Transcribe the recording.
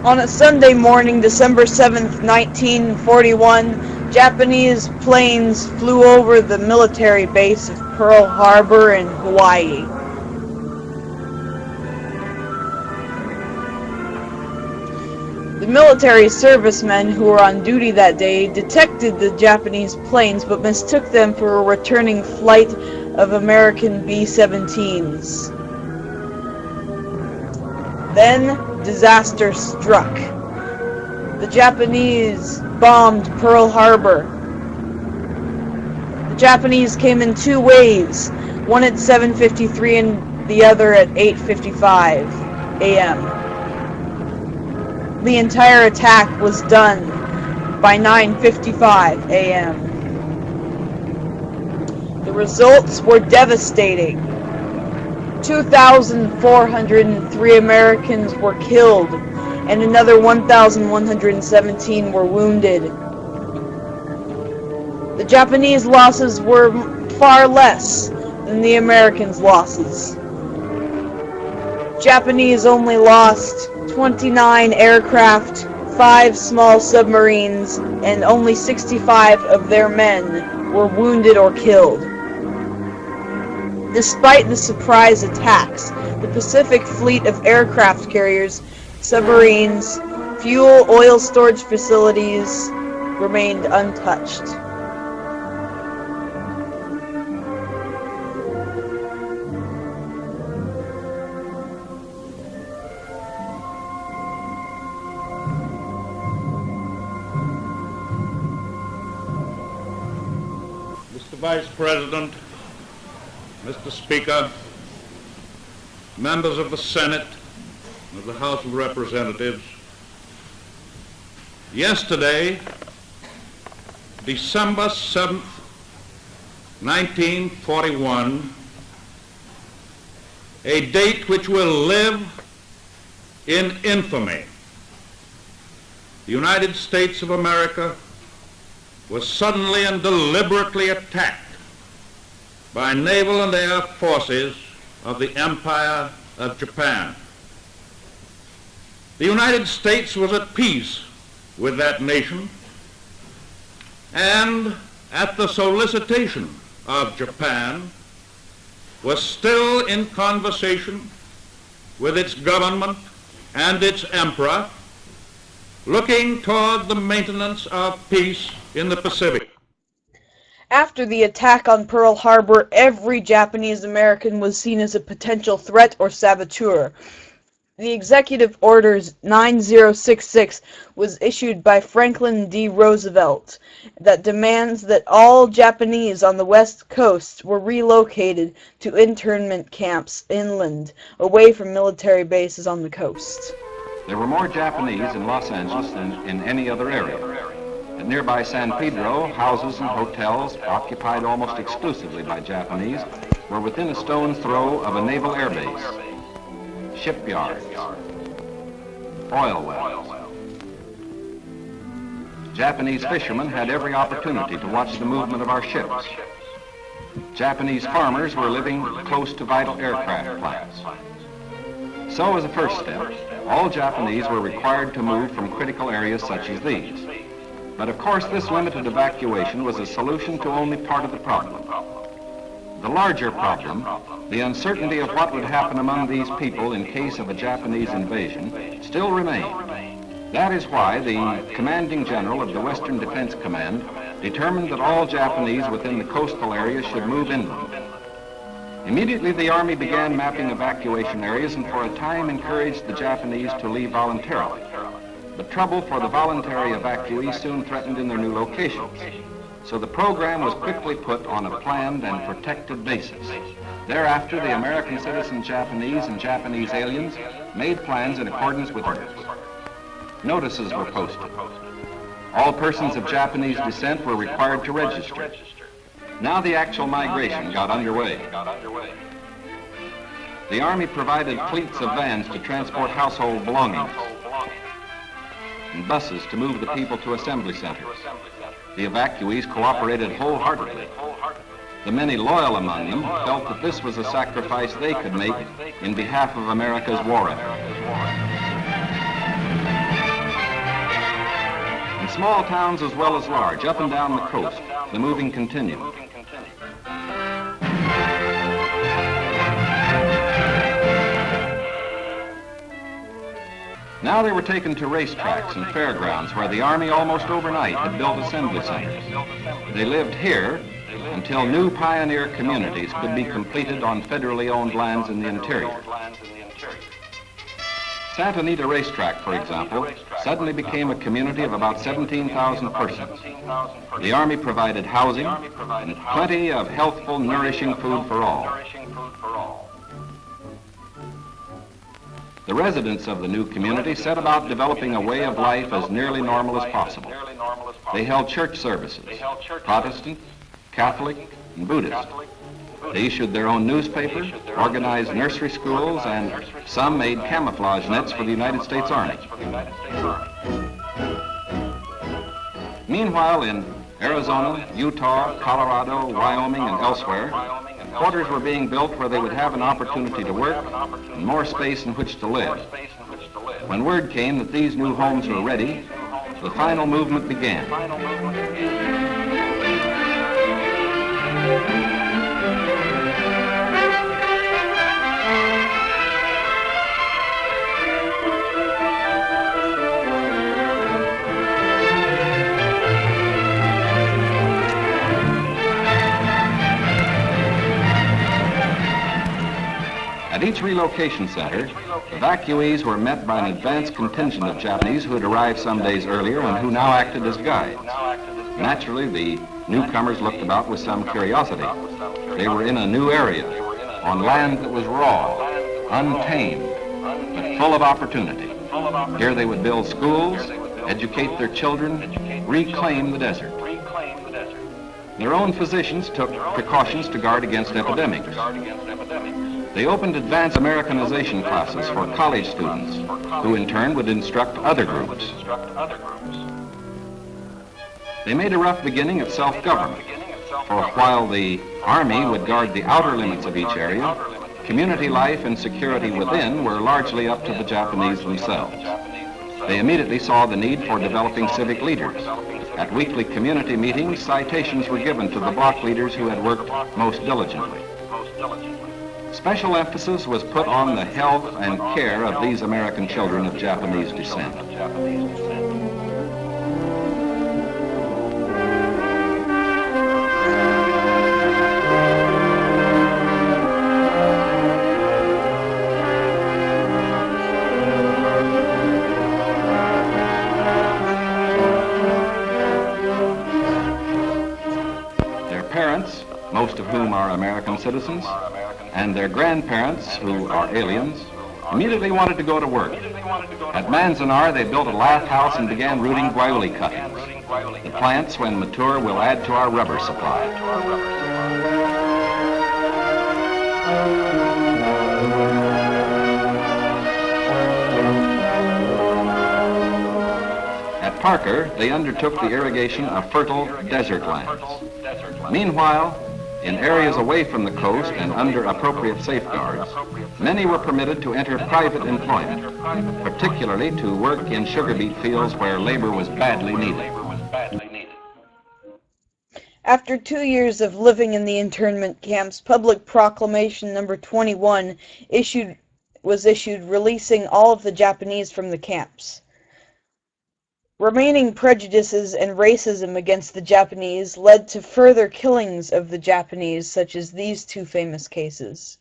On a Sunday morning, December 7th, 1941, Japanese planes flew over the military base of Pearl Harbor in Hawaii. The military servicemen who were on duty that day detected the Japanese planes but mistook them for a returning flight of American B-17s. Then, disaster struck. The Japanese bombed Pearl Harbor. The Japanese came in two waves, one at 7:53 and the other at 8:55 a.m. The entire attack was done by 9:55 a.m. The results were devastating. 2,403 Americans were killed, and another 1,117 were wounded. The Japanese losses were far less than the Americans' losses. Japanese only lost 29 aircraft, 5 small submarines, and only 65 of their men were wounded or killed. Despite the surprise attacks, the Pacific Fleet of aircraft carriers, submarines, fuel, oil storage facilities remained untouched. Mr. Vice President, Mr. Speaker, members of the Senate and of the House of Representatives, yesterday, December 7th, 1941, a date which will live in infamy, the United States of America was suddenly and deliberately attacked by naval and air forces of the Empire of Japan. The United States was at peace with that nation, and at the solicitation of Japan was still in conversation with its government and its emperor, looking toward the maintenance of peace in the Pacific. After the attack on Pearl Harbor, every Japanese American was seen as a potential threat or saboteur. The Executive Orders 9066 was issued by Franklin D. Roosevelt that demands that all Japanese on the West Coast were relocated to internment camps inland, away from military bases on the coast. There were more Japanese in Los Angeles than in any other area. At nearby San Pedro, houses and hotels, occupied almost exclusively by Japanese, were within a stone's throw of a naval air base, shipyards, oil wells. Japanese fishermen had every opportunity to watch the movement of our ships. Japanese farmers were living close to vital aircraft plants. So as a first step, all Japanese were required to move from critical areas such as these. But of course, this limited evacuation was a solution to only part of the problem. The larger problem, the uncertainty of what would happen among these people in case of a Japanese invasion, still remained. That is why the commanding general of the Western Defense Command determined that all Japanese within the coastal areas should move inland. Immediately, the Army began mapping evacuation areas and for a time encouraged the Japanese to leave voluntarily. The trouble for the voluntary evacuees soon threatened in their new locations. So the program was quickly put on a planned and protected basis. Thereafter, the American citizen Japanese and Japanese aliens made plans in accordance with orders. Notices were posted. All persons of Japanese descent were required to register. Now the actual migration got underway. The Army provided fleets of vans to transport household belongings and buses to move the people to assembly centers. The evacuees cooperated wholeheartedly. The many loyal among them felt that this was a sacrifice they could make in behalf of America's war effort. small towns as well as large, up and down the coast, the moving continued. Now they were taken to racetracks and fairgrounds where the Army almost overnight had built assembly centers. They lived here until new pioneer communities could be completed on federally owned lands in the interior. Santa Anita Racetrack, for example, suddenly became a community of about 17,000 persons. The Army provided housing and plenty of healthful, nourishing food for all. The residents of the new community set about developing a way of life as nearly normal as possible. They held church services, Protestant, Catholic, and Buddhist. They issued their own newspaper, organized nursery schools, and some made camouflage nets for the United States Army. Meanwhile, in Arizona, Utah, Colorado, Wyoming, and elsewhere, quarters were being built where they would have an opportunity to work and more space in which to live. When word came that these new homes were ready, the final movement began. At each relocation center, evacuees were met by an advance contingent of Japanese who had arrived some days earlier and who now acted as guides. Naturally, the newcomers looked about with some curiosity. They were in a new area, on land that was raw, untamed, but full of opportunity. Here they would build schools, educate their children, reclaim the desert. Their own physicians took precautions to guard against epidemics. They opened advanced Americanization classes for college students, who in turn would instruct other groups. They made a rough beginning at self-government, for while the Army would guard the outer limits of each area, community life and security within were largely up to the Japanese themselves. They immediately saw the need for developing civic leaders. At weekly community meetings, citations were given to the block leaders who had worked most diligently. Special emphasis was put on the health and care of these American children of Japanese descent. Their parents, most of whom are American citizens, and their grandparents, who are aliens, immediately wanted to go to work. At Manzanar, they built a lath house and began rooting guayuli cuttings. The plants, when mature, will add to our rubber supply. At Parker, they undertook the irrigation of fertile desert lands. Meanwhile, in areas away from the coast and under appropriate safeguards, many were permitted to enter private employment, particularly to work in sugar beet fields where labor was badly needed. After 2 years of living in the internment camps, Public Proclamation number 21 was issued releasing all of the Japanese from the camps. Remaining prejudices and racism against the Japanese led to further killings of the Japanese, such as these two famous cases.